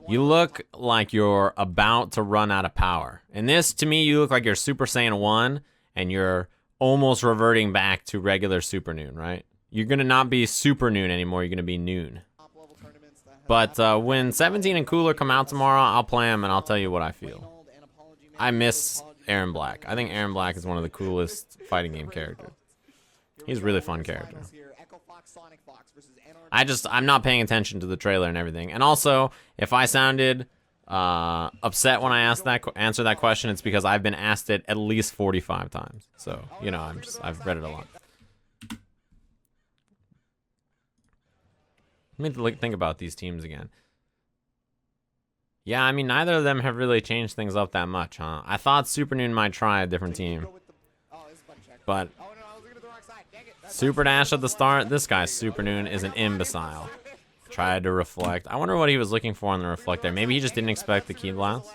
You look like you're about to run out of power. In this, to me, you look like you're Super Saiyan 1 and you're almost reverting back to regular Supernoon, right? You're going to not be Supernoon anymore. You're going to be Noon. But when 17 and Cooler come out tomorrow, I'll play them and I'll tell you what I feel. I miss Aaron Black. I think Aaron Black is one of the coolest fighting game characters. He's a really fun character. I'm not paying attention to the trailer and everything. And also, if I sounded upset when I answer that question, it's because I've been asked it at least 45 times. So, you know, I've read it a lot. Let me think about these teams again. Yeah, I mean, neither of them have really changed things up that much, huh? I thought Supernoon might try a different team. But Super Dash at the start, this guy, Supernoon, is an imbecile. Tried to reflect. I wonder what he was looking for on the reflect there. Maybe he just didn't expect the key blast.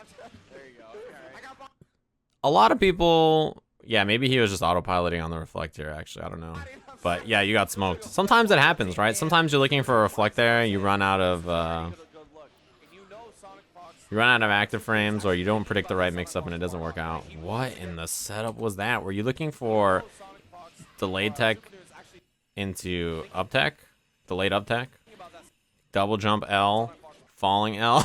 A lot of people, yeah, maybe he was just autopiloting on the reflect here, actually. I don't know. But yeah, you got smoked. Sometimes it happens, right? Sometimes you're looking for a reflect there, you run out of active frames, or you don't predict the right mix-up and it doesn't work out. What in the setup was that? Were you looking for delayed tech into up tech? Delayed up tech? Double jump L, falling L.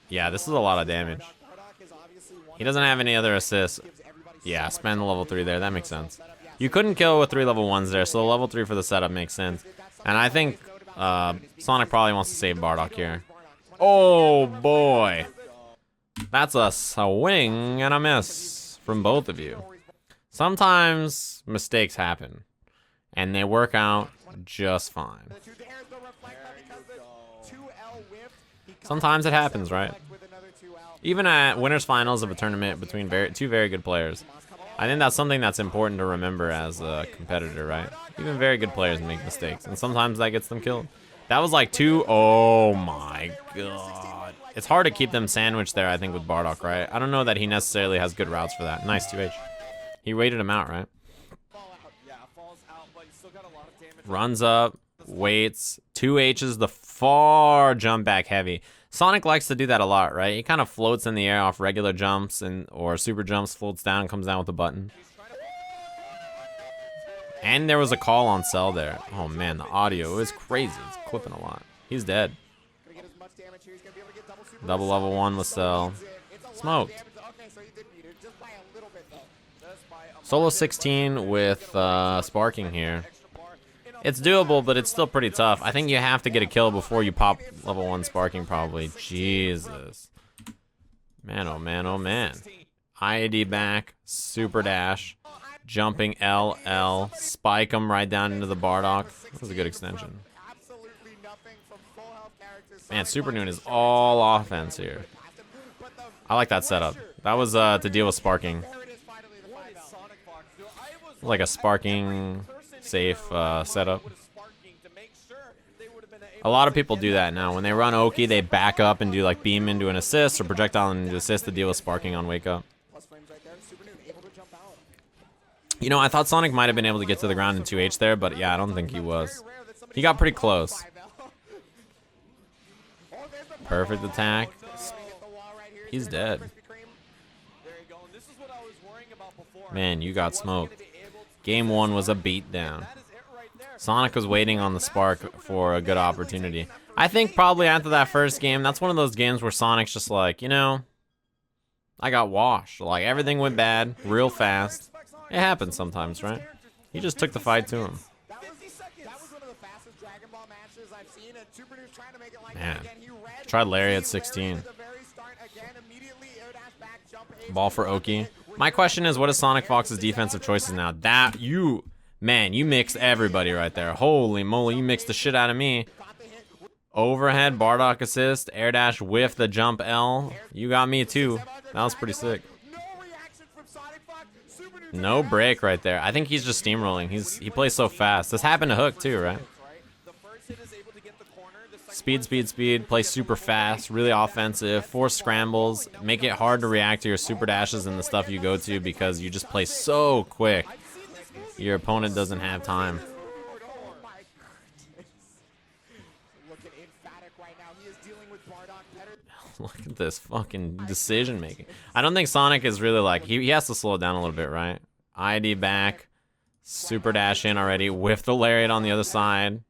Yeah, this is a lot of damage. He doesn't have any other assists. Yeah, spend the level 3 there. That makes sense. You couldn't kill with 3 level 1s there, so the level 3 for the setup makes sense. And I think Sonic probably wants to save Bardock here. Oh, boy. That's a swing and a miss from both of you. Sometimes mistakes happen, and they work out just fine. Sometimes it happens, right? Even at winners finals of a tournament between two very good players, I think that's something that's important to remember as a competitor, right? Even very good players make mistakes, and sometimes that gets them killed. That was like 2. Oh my god. It's hard to keep them sandwiched there, I think, with Bardock, right? I don't know that he necessarily has good routes for that. Nice 2H. He waited him out, right? Runs up, waits, 2H's the far jump back heavy. Sonic likes to do that a lot, right? He kind of floats in the air off regular jumps or super jumps, floats down, and comes down with a button. And there was a call on Cell there. Oh man, the audio is crazy. It's clipping a lot. He's dead. Double level 1 with Cell. Smoked. Solo 16 with sparking here. It's doable, but it's still pretty tough. I think you have to get a kill before you pop level 1 sparking, probably. Jesus. Man, oh man, oh man. IAD back, super dash, jumping LL, spike him right down into the Bardock. That was a good extension. Man, Supernoon is all offense here. I like that setup. That was to deal with sparking. Like a sparking safe setup. A lot of people do that now. When they run Oki, they back up and do like beam into an assist or projectile into assist to deal with sparking on wake up. You know, I thought Sonic might have been able to get to the ground in 2H there, but yeah, I don't think he was. He got pretty close. Perfect attack. He's dead. Man, you got smoked. Game 1 was a beatdown. Sonic was waiting on the spark for a good opportunity. I think probably after that first game, that's one of those games where Sonic's just like, you know, I got washed. Like, everything went bad real fast. It happens sometimes, right? He just took the fight to him. Man, tried Larry at 16. Ball for Oki. My question is, what is SonicFox's defensive choices now? Man, you mixed everybody right there. Holy moly, you mixed the shit out of me. Overhead, Bardock assist, air dash, whiff the jump L. You got me too. That was pretty sick. No break right there. I think he's just steamrolling. He plays so fast. This happened to Hook too, right? Speed, speed, speed. Play super fast. Really offensive. Force scrambles. Make it hard to react to your super dashes and the stuff you go to because you just play so quick. Your opponent doesn't have time. Look at this fucking decision making. I don't think Sonic is really like, he has to slow it down a little bit, right? ID back, super dash in already, whiff the lariat on the other side.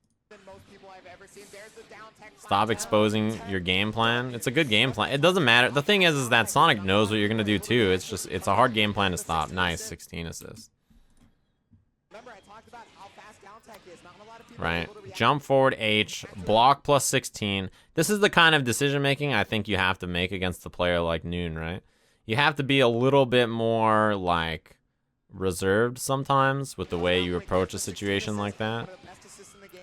Stop exposing your game plan. It's a good game plan. It doesn't matter. The thing is that Sonic knows what you're gonna do too. It's just, it's a hard game plan to stop. Nice, 16 assists. Right, jump forward H, block plus 16. This is the kind of decision making I think you have to make against a player like Noon, right? You have to be a little bit more like reserved sometimes with the way you approach a situation like that,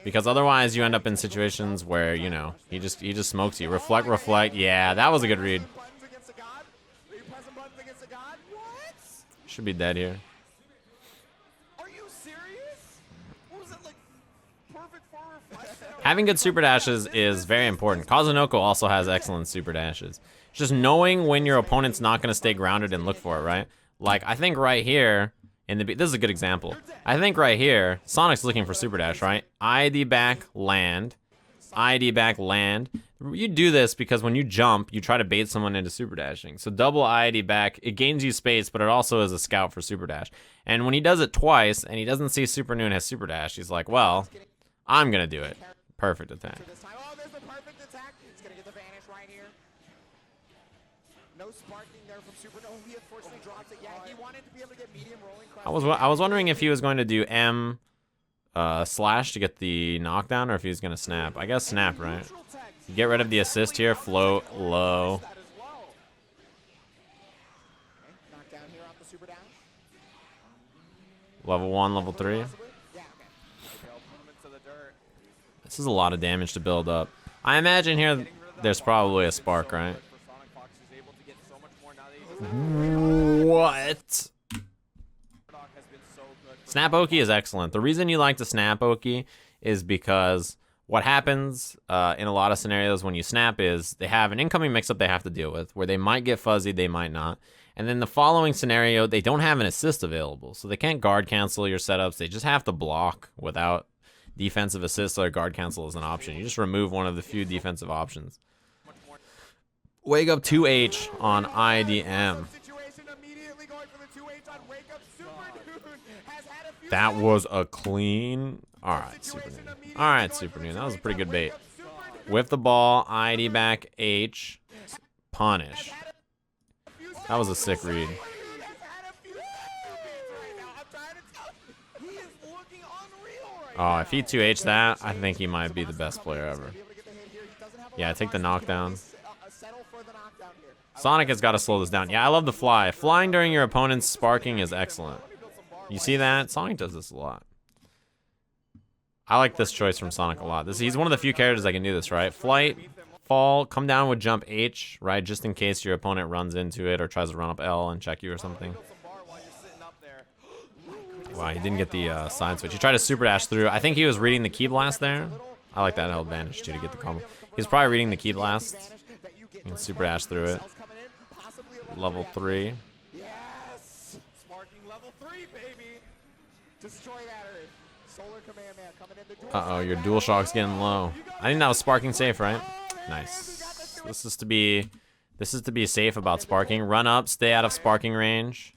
because otherwise you end up in situations where, you know, he just smokes you. Reflect. Yeah, that was a good read. Should be dead here. Having good super dashes is very important. Kazunoko also has excellent super dashes. Just knowing when your opponent's not going to stay grounded and look for it, right? Like, I think right here, this is a good example. I think right here, Sonic's looking for super dash, right? ID back, land. ID back, land. You do this because when you jump, you try to bait someone into super dashing. So double ID back, it gains you space, but it also is a scout for super dash. And when he does it twice, and he doesn't see Supernoon has super dash, he's like, well, I'm going to do it. Perfect attack. Oh, there's a perfect attack. It's gonna get the vanish right here. No sparking there from Supernoon. He unfortunately drops it. Yeah, he wanted to be able to get medium rolling. I was wondering if he was going to do M slash to get the knockdown, or if he was gonna snap. I guess snap, right? Get rid of the assist here. Float low. Level 1, level 3. This is a lot of damage to build up. I imagine here there's probably a spark, right? What? Snap Oki is excellent. The reason you like to snap Oki is because what happens in a lot of scenarios when you snap is they have an incoming mix-up they have to deal with, where they might get fuzzy, they might not. And then the following scenario, they don't have an assist available, so they can't guard cancel your setups. They just have to block without defensive assist, or guard cancel is an option. You just remove one of the few defensive options. Wake up 2H on IDM. That was a clean. Alright, Supernoon. Alright, Supernoon. That was a pretty good bait. Whiff the ball, ID back H. Punish. That was a sick read. Oh, if he 2H that, I think he might be the best player ever. Yeah, take the knockdown. Sonic has got to slow this down. Yeah, I love the fly. Flying during your opponent's sparking is excellent. You see that? Sonic does this a lot. I like this choice from Sonic a lot. He's one of the few characters that can do this, right? Flight, fall, come down with jump H, right? Just in case your opponent runs into it or tries to run up L and check you or something. Wow, he didn't get the side switch. He tried to super dash through. I think he was reading the key blast there. I like that held advantage too to get the combo. He's probably reading the key blast. You can super dash through it. Level 3. Yes! Sparking level 3, baby! Destroy that Earth. Solar Command Man coming in the dual. Uh-oh, your dual shock's getting low. I think that was sparking safe, right? Nice. This is to be safe about sparking. Run up, stay out of sparking range.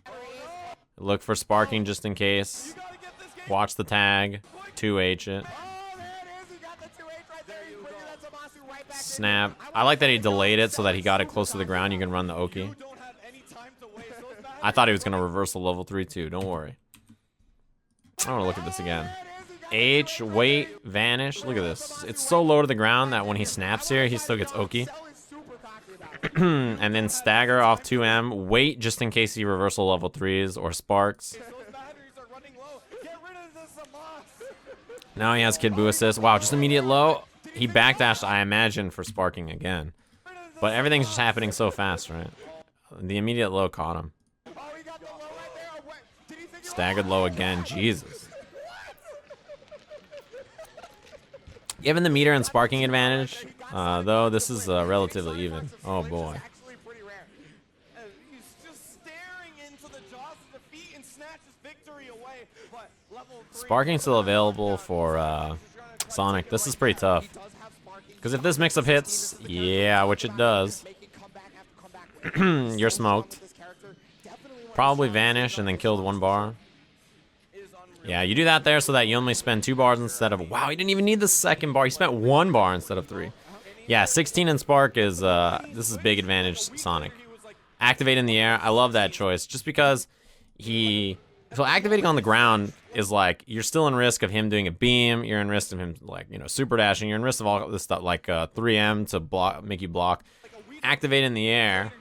Look for sparking just in case. Watch the tag. 2H it. Snap. I like that he delayed it so that he got it close to the ground. You can run the Oki. I thought he was going to reverse the level 3 too. Don't worry. I want to look at this again. H, wait, vanish. Look at this. It's so low to the ground that when he snaps here, he still gets Oki. And then stagger off 2M. Wait just in case he reversal level 3s or sparks. Now he has Kid Buu assist. Wow, just immediate low. He backdashed, I imagine, for sparking again. But everything's just happening so fast, right? The immediate low caught him. Staggered low again. Jesus. Given the meter and sparking advantage, though, this is relatively even. Oh, boy. Sparking still available for Sonic. This is pretty tough. Because if this mix-up hits, yeah, which it does, You're smoked. Probably vanish and then killed 1 bar. Yeah, you do that there so that you only spend 2 bars instead of... Wow, he didn't even need the 2nd bar. He spent 1 bar instead of 3. Yeah, 16 in Spark is... this is big advantage Sonic. Activate in the air. I love that choice. Just because he... So activating on the ground is like... You're still in risk of him doing a beam. You're in risk of him, like, you know, super dashing. You're in risk of all this stuff, like 3M to block, make you block. Activate in the air.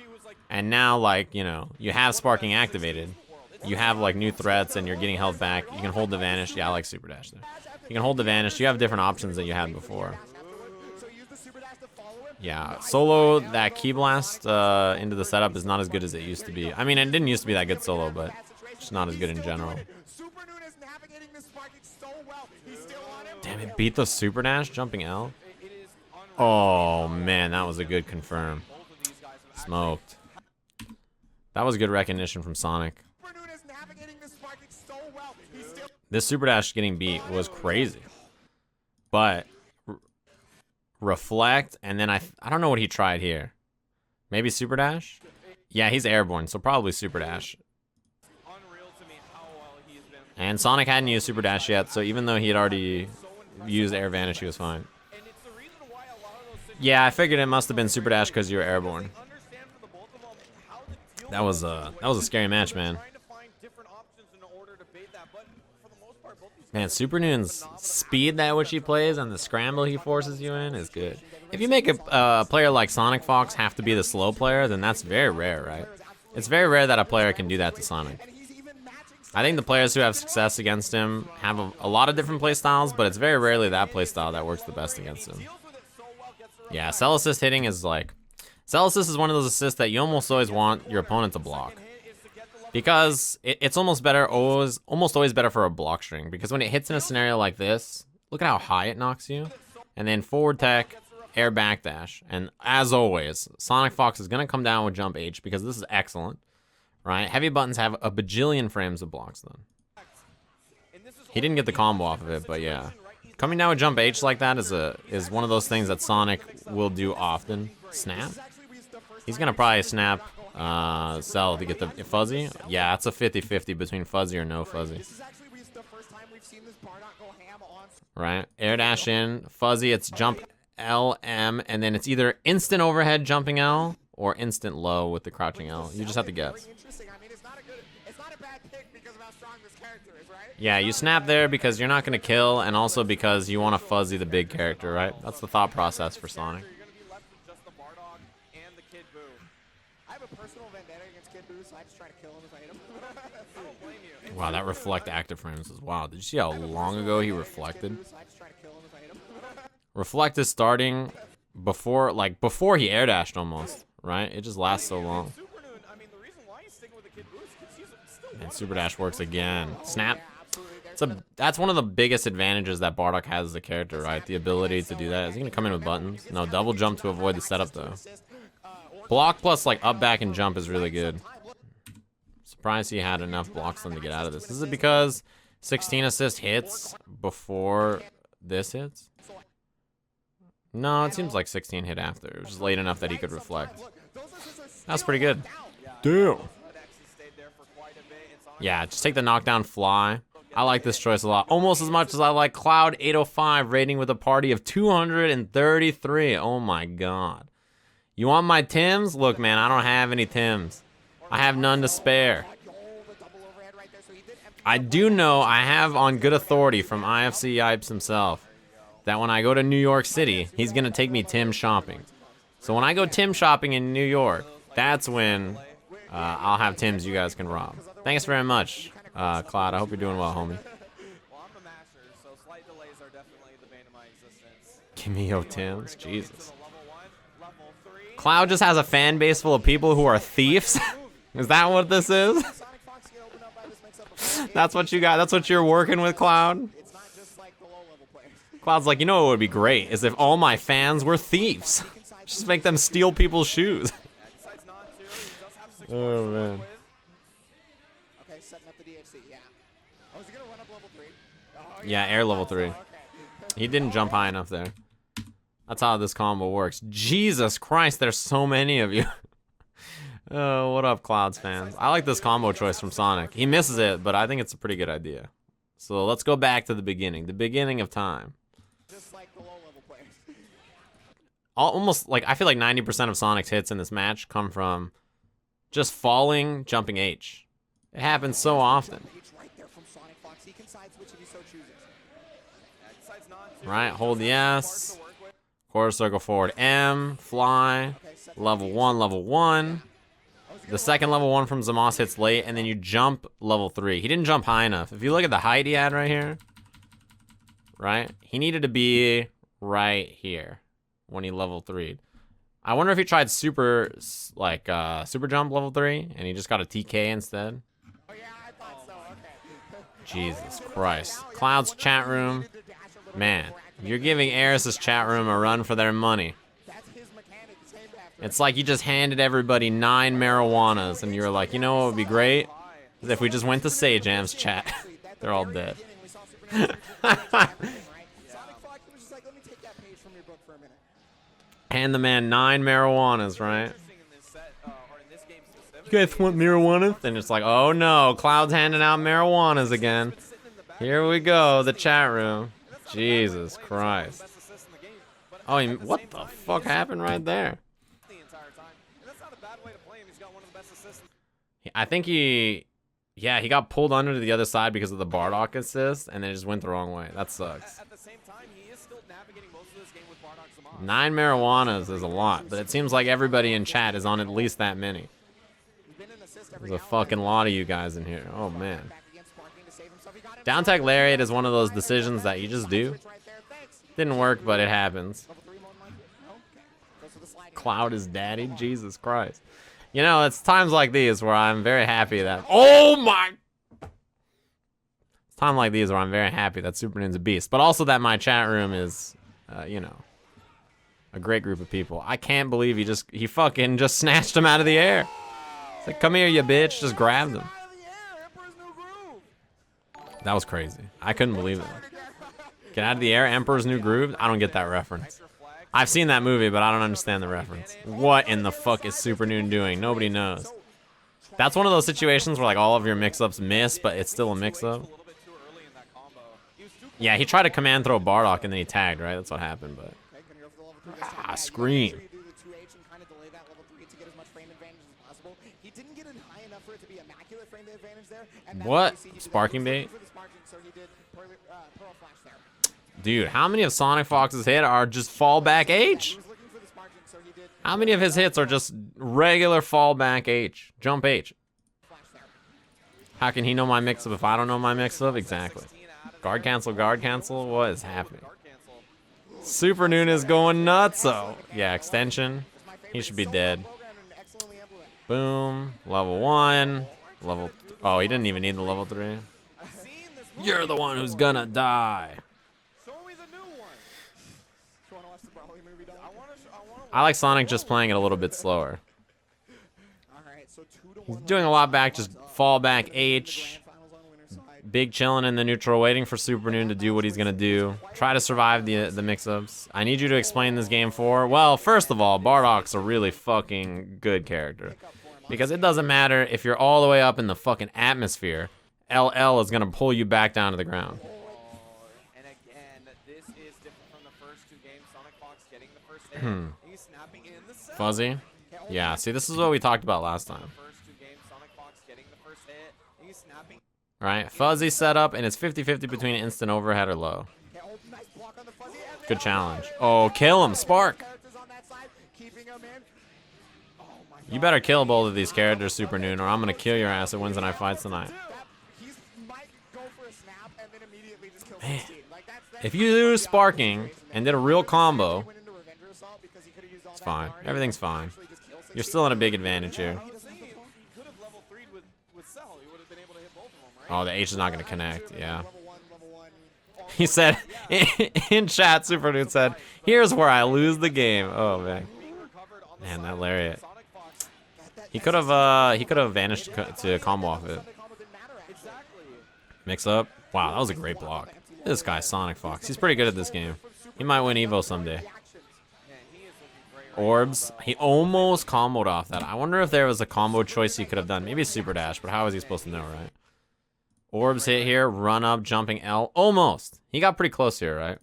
And now, like, you know, you have Sparking activated. You have, like, new threats and you're getting held back. You can hold the vanish. Yeah, I like super dash there. You can hold the vanish. You have different options that you had before. Yeah, solo that key blast into the setup is not as good as it used to be. I mean, it didn't used to be that good solo, but it's not as good in general. Damn, it beat the super dash jumping L. Oh man, that was a good confirm. Smoked. That was good recognition from Sonic. This super dash getting beat was crazy, but reflect and then I don't know what he tried here. Maybe super dash. Yeah, he's airborne, so probably super dash. And Sonic hadn't used super dash yet, so even though he had already used air vanish, he was fine. Yeah, I figured it must have been super dash because you were airborne. That was a scary match, man. Man, Supernoon's speed that which he plays and the scramble he forces you in is good. If you make a player like SonicFox have to be the slow player, then that's very rare, right? It's very rare that a player can do that to Sonic. I think the players who have success against him have a lot of different playstyles, but it's very rarely that playstyle that works the best against him. Yeah, cell assist hitting is like... Cell assist is one of those assists that you almost always want your opponent to block. Because it's almost always better for a block string. Because when it hits in a scenario like this, look at how high it knocks you. And then forward tech, air backdash. And as always, SonicFox is going to come down with jump H because this is excellent. Right? Heavy buttons have a bajillion frames of blocks then. He didn't get the combo off of it, but yeah. Coming down with jump H like that is one of those things that Sonic will do often. Snap? He's going to probably snap cell to get the fuzzy. Yeah, it's a 50-50 between fuzzy or no fuzzy. Right? Air dash in, fuzzy, it's jump L, M, and then it's either instant overhead jumping L or instant low with the crouching L. You just have to guess. Yeah, you snap there because you're not going to kill, and also because you want to fuzzy the big character, right? That's the thought process for Sonic. Wow, that reflect active frames is wild. Did you see how long ago he reflected? Reflect is starting before he air dashed almost, right? It just lasts so long. And super dash works again. Snap. That's one of the biggest advantages that Bardock has as a character, right? The ability to do that. Is he gonna come in with buttons? No, double jump to avoid the setup though. Block plus like up, back, and jump is really good. Surprised he had enough blocks then to get out of this. Is it because 16 assist hits before this hits? No, it seems like 16 hit after. It was just late enough that he could reflect. That's pretty good. Damn. Yeah, just take the knockdown fly. I like this choice a lot. Almost as much as I like Cloud 805 rating with a party of 233. Oh my god. You want my Tims? Look, man, I don't have any Tims. I have none to spare. I do know I have on good authority from IFC Yipes himself that when I go to New York City, he's going to take me Tim shopping. So when I go Tim shopping in New York, that's when I'll have Tims you guys can rob. Thanks very much, Cloud. I hope you're doing well, homie. Give me your Tims. Jesus. Cloud just has a fan base full of people who are thieves? Is that what this is? That's what you got? That's what you're working with, Cloud? Cloud's like, you know what would be great is if all my fans were thieves. Just make them steal people's shoes. Oh, man. Yeah, air level 3. He didn't jump high enough there. That's how this combo works. Jesus Christ, there's so many of you. Oh, what up, Clouds fans? I like this combo choice from Sonic. He misses it, but I think it's a pretty good idea. So let's go back to the beginning of time. Just like the low-level players. Almost like, I feel like 90% of Sonic's hits in this match come from just falling, jumping H. It happens so often. Right there from SonicFox. He can side switch if he so chooses. Right, hold yes. Quarter circle forward M, fly, level 1. The second level 1 from Zamos hits late, and then you jump level 3. He didn't jump high enough. If you look at the height he had right here, right? He needed to be right here when he level 3'd. I wonder if he tried super jump level 3, and he just got a TK instead. Oh, yeah, I thought so. Okay. Jesus Christ. Cloud's chat room. Man, you're giving Eris's chat room a run for their money. That's his mechanic. It's named after. It's like you just handed everybody 9 marijuanas, and you were like, you know what would be great? Is if we just went to Sajam's chat. They're all dead. Hand the man 9 marijuanas, right? You guys want marijuana? And it's like, oh no, Cloud's handing out marijuanas again. Here we go, the chat room. Jesus Christ. Oh, what the fuck happened right there? I think he got pulled under to the other side because of the Bardock assist, and then it just went the wrong way. That sucks. 9 marijuanas is a lot, but it seems like everybody in chat is on at least that many. There's a fucking lot of you guys in here. Oh, man. Down tech lariat is one of those decisions that you just do. Didn't work, but it happens. Cloud is daddy? Jesus Christ. You know, it's times like these where I'm very happy that... Oh, my... It's times like these where I'm very happy that Supernoon's a beast, but also that my chat room is, you know, a great group of people. I can't believe he fucking just snatched him out of the air. It's like, come here, you bitch. Just grabbed him. That was crazy. I couldn't believe it. Get out of the air, Emperor's New Groove? I don't get that reference. I've seen that movie, but I don't understand the reference. What in the fuck is Supernoon doing? Nobody knows. That's one of those situations where like all of your mix-ups miss, but it's still a mix-up. Yeah, he tried to command throw Bardock and then he tagged, right? That's what happened, but... Ah, scream. What? Sparking bait? Dude, how many of SonicFox's hits are just fallback H? How many of his hits are just regular fallback H? Jump H. How can he know my mix-up if I don't know my mix-up? Exactly. Guard cancel, what is happening? Supernoon is going nuts, so yeah, extension. He should be dead. Boom. Level 1. Oh, he didn't even need the level 3. You're the one who's gonna die. I like Sonic just playing it a little bit slower. He's doing a lot back, just fall back H. Big chilling in the neutral, waiting for Supernoon to do what he's gonna do. Try to survive the mix-ups. I need you to explain this game for. Well, first of all, Bardock's a really fucking good character. Because it doesn't matter if you're all the way up in the fucking atmosphere. LL is gonna pull you back down to the ground. And again, this is different from the first 2 games. SonicFox getting the first hit. He's snapping in the set. Fuzzy? Yeah, see, this is what we talked about last time. First 2 games, SonicFox getting the first hit. He's snapping. Right, Fuzzy setup, and it's 50-50 between instant overhead or low. Good challenge. Oh, kill him, Spark! You better kill both of these characters, Supernoon, or I'm gonna kill your ass at Wednesday Night Fights tonight. Man. If you do sparking and did a real combo, it's fine. Everything's fine. You're still in a big advantage here. Oh, the H is not going to connect. Yeah. He said, in chat, Supernoon said, here's where I lose the game. Oh, man. Man, that lariat. He could have vanished to combo off it. Mix up. Wow, that was a great block. This guy, SonicFox. He's pretty good at this game. He might win Evo someday. Orbs. He almost comboed off that. I wonder if there was a combo choice he could have done. Maybe super dash, but how was he supposed to know, right? Orbs hit here, run up, jumping L. Almost. He got pretty close here, right?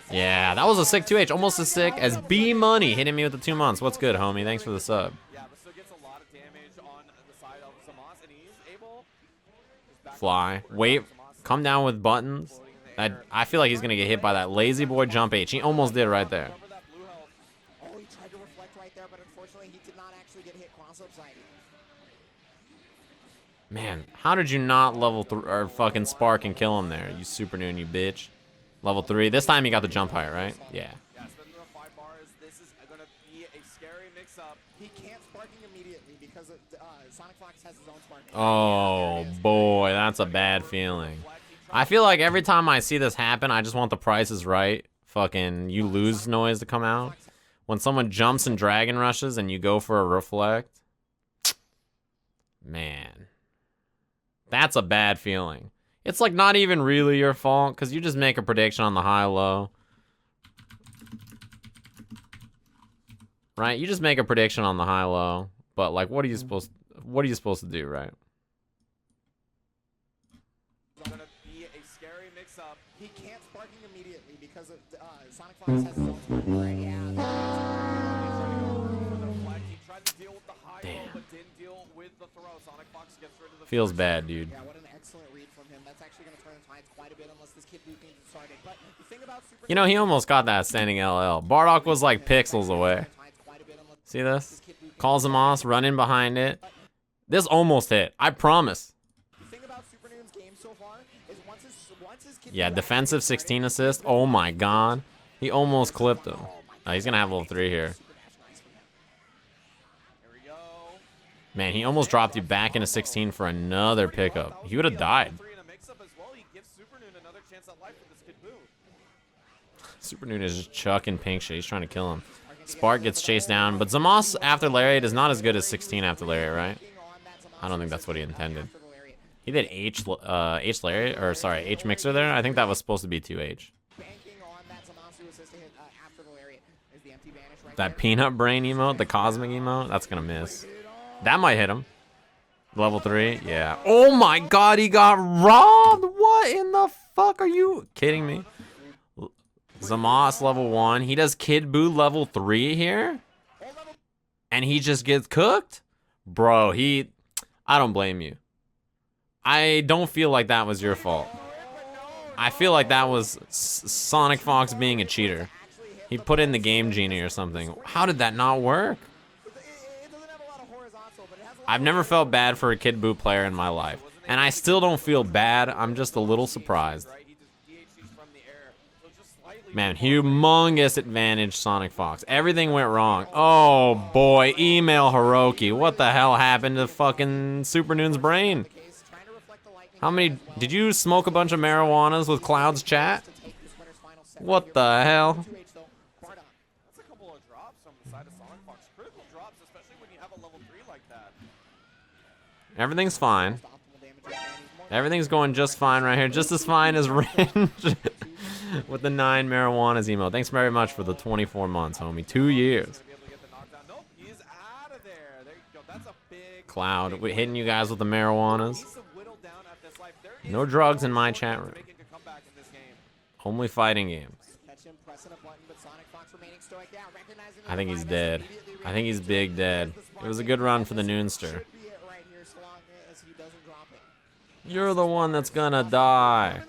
Yeah, that was a sick 2H. Almost as sick as B Money hitting me with the 2 months. What's good, homie? Thanks for the sub. Fly. Wait. Come down with buttons. I feel like he's going to get hit by that lazy boy jump H. He almost did right there. Oh, he tried to reflect right there, but unfortunately he did not actually get hit cross-up side. Man, how did you not level 3 or fucking spark and kill him there? You Supernoon, you bitch. Level 3. This time he got the jump height, right? Yeah. He can't sparking immediately because SonicFox has his own sparking. Oh boy, that's a bad feeling. I feel like every time I see this happen, I just want the Price is Right fucking you lose noise to come out. When someone jumps and dragon rushes and you go for a reflect. Man. That's a bad feeling. It's like not even really your fault because you just make a prediction on the high-low. Right? You just make a prediction on the high-low. But like what are you supposed to do, right? He can't sparking immediately because SonicFox has his own sparking. Damn. Feels bad, dude. Yeah, what an excellent read from him. That's actually going to turn the tides quite a bit unless this kid Luke gets started. But the thing about You know, he almost got that standing LL. Bardock was like pixels away. See this? Calls him off, run in behind it. This almost hit. I promise. The thing about Supernoon's game so far is once his kid Yeah, defensive 16 assist. Oh my god. He almost clipped him. Oh, he's gonna have level 3 here. Man, he almost dropped you back into 16 for another pickup. He would have died. Supernoon is just chucking pink shit. He's trying to kill him. Spark gets chased down, but Zamos after Lariat is not as good as 16 after Lariat, right? I don't think that's what he intended. He did H Lariat, or sorry, H Mixer there. I think that was supposed to be 2H. That peanut brain emote, the cosmic emote, that's gonna miss. That might hit him. Level 3, yeah. Oh my god, he got robbed! What in the fuck are you kidding me? Zamos level 1. He does Kid Buu level 3 here? And he just gets cooked? Bro, I don't blame you. I don't feel like that was your fault. I feel like that was SonicFox being a cheater. He put in the Game Genie or something. How did that not work? I've never felt bad for a Kid Buu player in my life. And I still don't feel bad. I'm just a little surprised. Man, humongous advantage SonicFox. Everything went wrong. Oh boy, email Hiroki. What the hell happened to fucking Supernoon's brain? How many, did you smoke a bunch of marijuanas with Cloud's chat? What the hell? Everything's fine. Everything's going just fine right here. Just as fine as Ringe with the 9 marijuanas emo. Thanks very much for the 24 months, homie. 2 years. Cloud hitting you guys with the marijuanas. No drugs in my chat room. Only fighting games. I think he's dead. I think he's big dead. It was a good run for the Noonster. You're the one that's gonna die.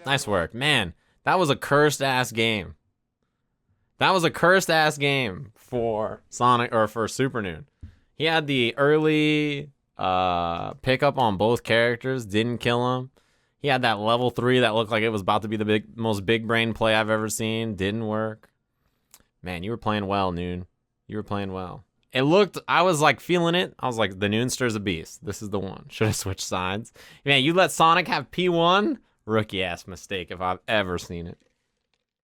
Nice work. Man, that was a cursed ass game. That was a cursed ass game for Sonic, or for Supernoon. He had the early pickup on both characters, didn't kill him. He had that level 3 that looked like it was about to be the most big brain play I've ever seen. Didn't work. Man, you were playing well, Noon. You were playing well. It looked, I was like feeling it. I was like, the Noonster's a beast. This is the one. Should have switched sides. Man, you let Sonic have P1? Rookie ass mistake if I've ever seen it.